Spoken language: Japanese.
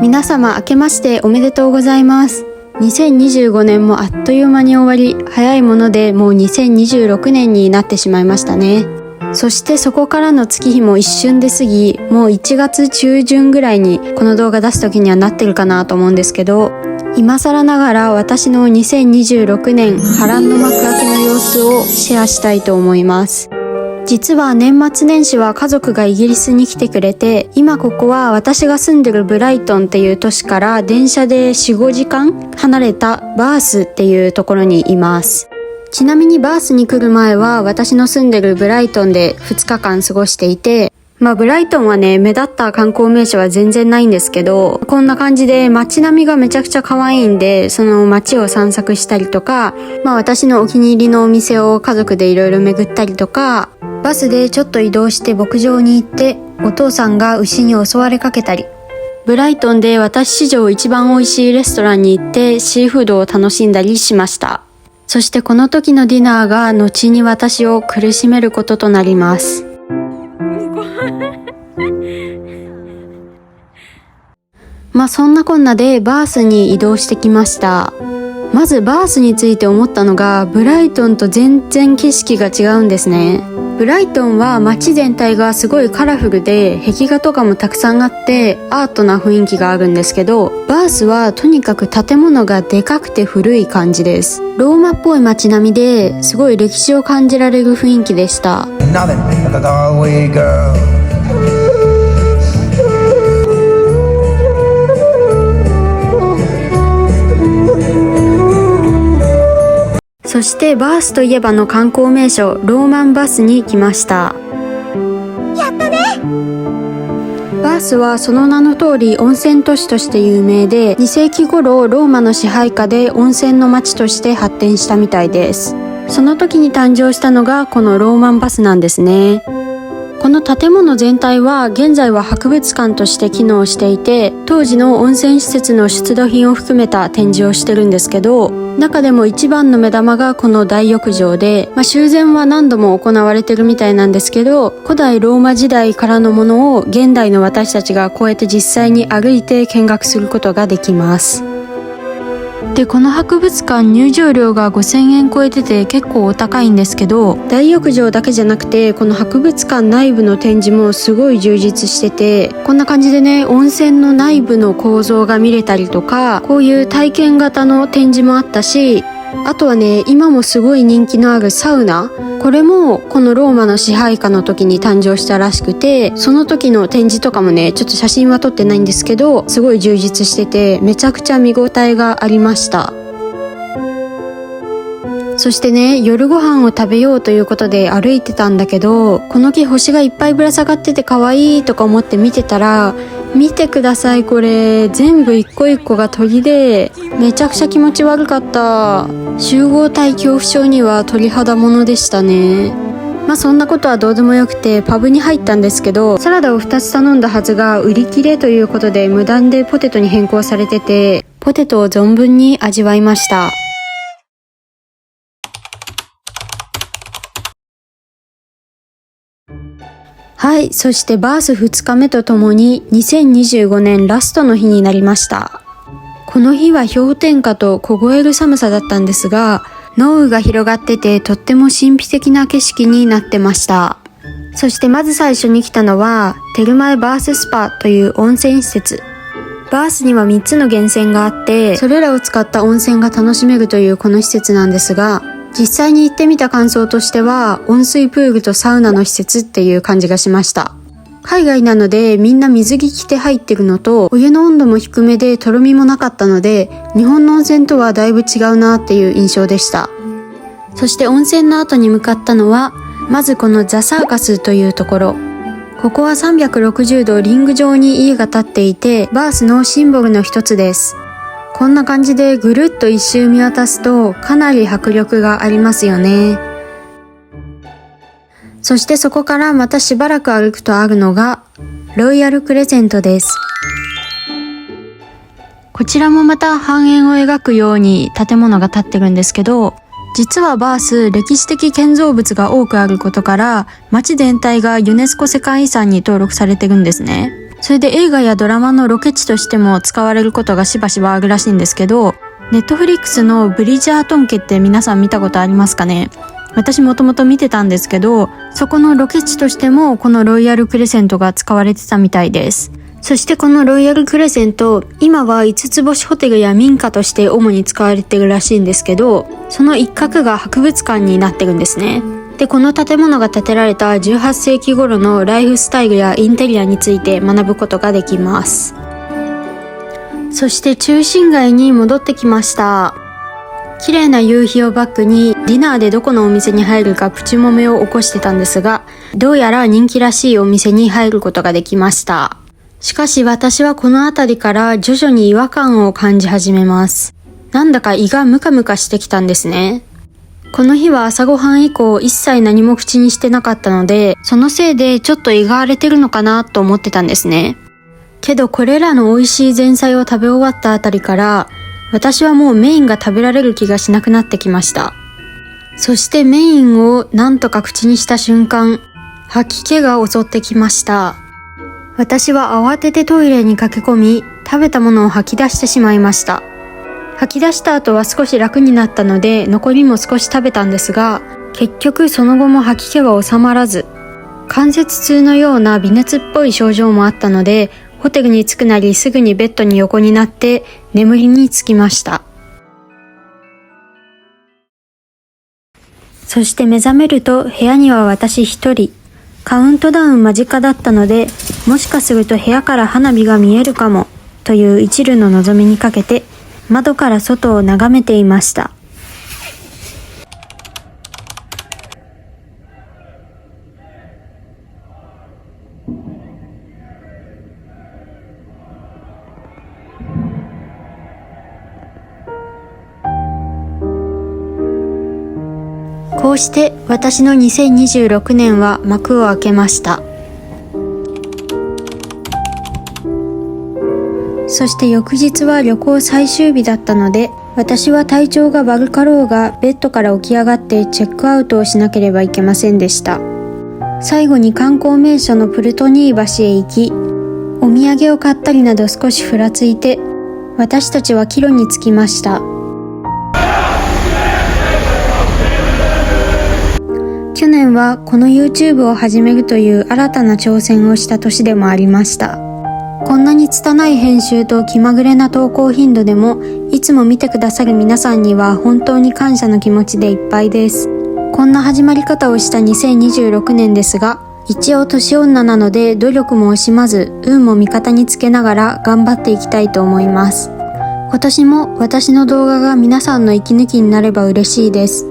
皆様明けましておめでとうございます。2025年もあっという間に終わり、早いものでもう2026年になってしまいましたね。そしてそこからの月日も一瞬で過ぎ、もう1月中旬ぐらいにこの動画出す時にはなってるかなと思うんですけど、今更ながら私の2026年波乱の幕開けの様子をシェアしたいと思います。実は年末年始は家族がイギリスに来てくれて、今ここは私が住んでるブライトンっていう都市から電車で 4,5 時間離れたバースっていうところにいます。ちなみにバースに来る前は私の住んでるブライトンで2日間過ごしていて、ブライトンはね、目立った観光名所は全然ないんですけど、こんな感じで街並みがめちゃくちゃ可愛いんで、その街を散策したりとか、私のお気に入りのお店を家族でいろいろ巡ったりとか、バスでちょっと移動して牧場に行って、お父さんが牛に襲われかけたり、ブライトンで私史上一番美味しいレストランに行ってシーフードを楽しんだりしました。そしてこの時のディナーが後に私を苦しめることとなります。そんなこんなでバースに移動してきました。まずバースについて思ったのが、ブライトンと全然景色が違うんですね。ブライトンは街全体がすごいカラフルで、壁画とかもたくさんあってアートな雰囲気があるんですけど、バースはとにかく建物がでかくて古い感じです。ローマっぽい街並みですごい歴史を感じられる雰囲気でした。そしてバースといえばの観光名所、ローマンバスに来ました。やったね。バースはその名の通り温泉都市として有名で、2世紀頃ローマの支配下で温泉の街として発展したみたいです。その時に誕生したのがこのローマンバスなんですね。この建物全体は現在は博物館として機能していて、当時の温泉施設の出土品を含めた展示をしてるんですけど、中でも一番の目玉がこの大浴場で、修繕は何度も行われてるみたいなんですけど、古代ローマ時代からのものを現代の私たちがこうやって実際に歩いて見学することができます。で、この博物館入場料が5,000円超えてて結構お高いんですけど、大浴場だけじゃなくてこの博物館内部の展示もすごい充実してて、こんな感じでね、温泉の内部の構造が見れたりとか、こういう体験型の展示もあったし、あとはね、今もすごい人気のあるサウナ、これもこのローマの支配下の時に誕生したらしくて、その時の展示とかもね、ちょっと写真は撮ってないんですけど、すごい充実しててめちゃくちゃ見応えがありました。そしてね、夜ご飯を食べようということで歩いてたんだけど、この木星がいっぱいぶら下がってて可愛いとか思って見てたら、見てください、これ全部一個一個が鳥でめちゃくちゃ気持ち悪かった。集合体恐怖症には鳥肌ものでしたね。そんなことはどうでもよくて、パブに入ったんですけど、サラダを2つ頼んだはずが売り切れということで無断でポテトに変更されてて、ポテトを存分に味わいました。はい、そしてバース2日目とともに2025年ラストの日になりました。この日は氷点下と凍える寒さだったんですが、濃霧が広がっててとっても神秘的な景色になってました。そしてまず最初に来たのはテルマエバーススパという温泉施設。バースには3つの源泉があって、それらを使った温泉が楽しめるというこの施設なんですが、実際に行ってみた感想としては温水プールとサウナの施設っていう感じがしました。海外なのでみんな水着着て入ってるのと、お湯の温度も低めでとろみもなかったので、日本の温泉とはだいぶ違うなっていう印象でした。そして温泉の後に向かったのは、まずこのザ・サーカスというところ。ここは360度リング状に家が建っていて、バースのシンボルの一つです。こんな感じでぐるっと一周見渡すとかなり迫力がありますよね。そしてそこからまたしばらく歩くとあるのがロイヤルクレセントです。こちらもまた半円を描くように建物が建ってるんですけど、実はバース、歴史的建造物が多くあることから、街全体がユネスコ世界遺産に登録されてるんですね。それで映画やドラマのロケ地としても使われることがしばしばあるらしいんですけど、ネットフリックスのブリジャートン家って皆さん見たことありますかね？私もともと見てたんですけど、そこのロケ地としてもこのロイヤルクレセントが使われてたみたいです。そしてこのロイヤルクレセント、今は5つ星ホテルや民家として主に使われてるらしいんですけど、その一角が博物館になってるんですね。で、この建物が建てられた18世紀頃のライフスタイルやインテリアについて学ぶことができます。そして中心街に戻ってきました。綺麗な夕日をバックにディナーでどこのお店に入るかプチ揉めを起こしてたんですが、どうやら人気らしいお店に入ることができました。しかし私はこの辺りから徐々に違和感を感じ始めます。なんだか胃がムカムカしてきたんですね。この日は朝ごはん以降一切何も口にしてなかったので、そのせいでちょっと胃が荒れてるのかなと思ってたんですね。けどこれらの美味しい前菜を食べ終わったあたりから、私はもうメインが食べられる気がしなくなってきました。そしてメインをなんとか口にした瞬間、吐き気が襲ってきました。私は慌ててトイレに駆け込み、食べたものを吐き出してしまいました。吐き出した後は少し楽になったので、残りも少し食べたんですが、結局その後も吐き気は収まらず、関節痛のような微熱っぽい症状もあったので、ホテルに着くなりすぐにベッドに横になって眠りにつきました。そして目覚めると部屋には私一人。カウントダウン間近だったので、もしかすると部屋から花火が見えるかもという一縷の望みにかけて窓から外を眺めていました。こうして私の2026年は幕を開けました。そして翌日は旅行最終日だったので、私は体調が悪かろうがベッドから起き上がってチェックアウトをしなければいけませんでした。最後に観光名所のプルトニー橋へ行き、お土産を買ったりなど少しふらついて、私たちは帰路に着きました。去年はこの YouTube を始めるという新たな挑戦をした年でもありました。こんなに拙い編集と気まぐれな投稿頻度でも、いつも見てくださる皆さんには本当に感謝の気持ちでいっぱいです。こんな始まり方をした2026年ですが、一応年女なので努力も惜しまず、運も味方につけながら頑張っていきたいと思います。今年も私の動画が皆さんの息抜きになれば嬉しいです。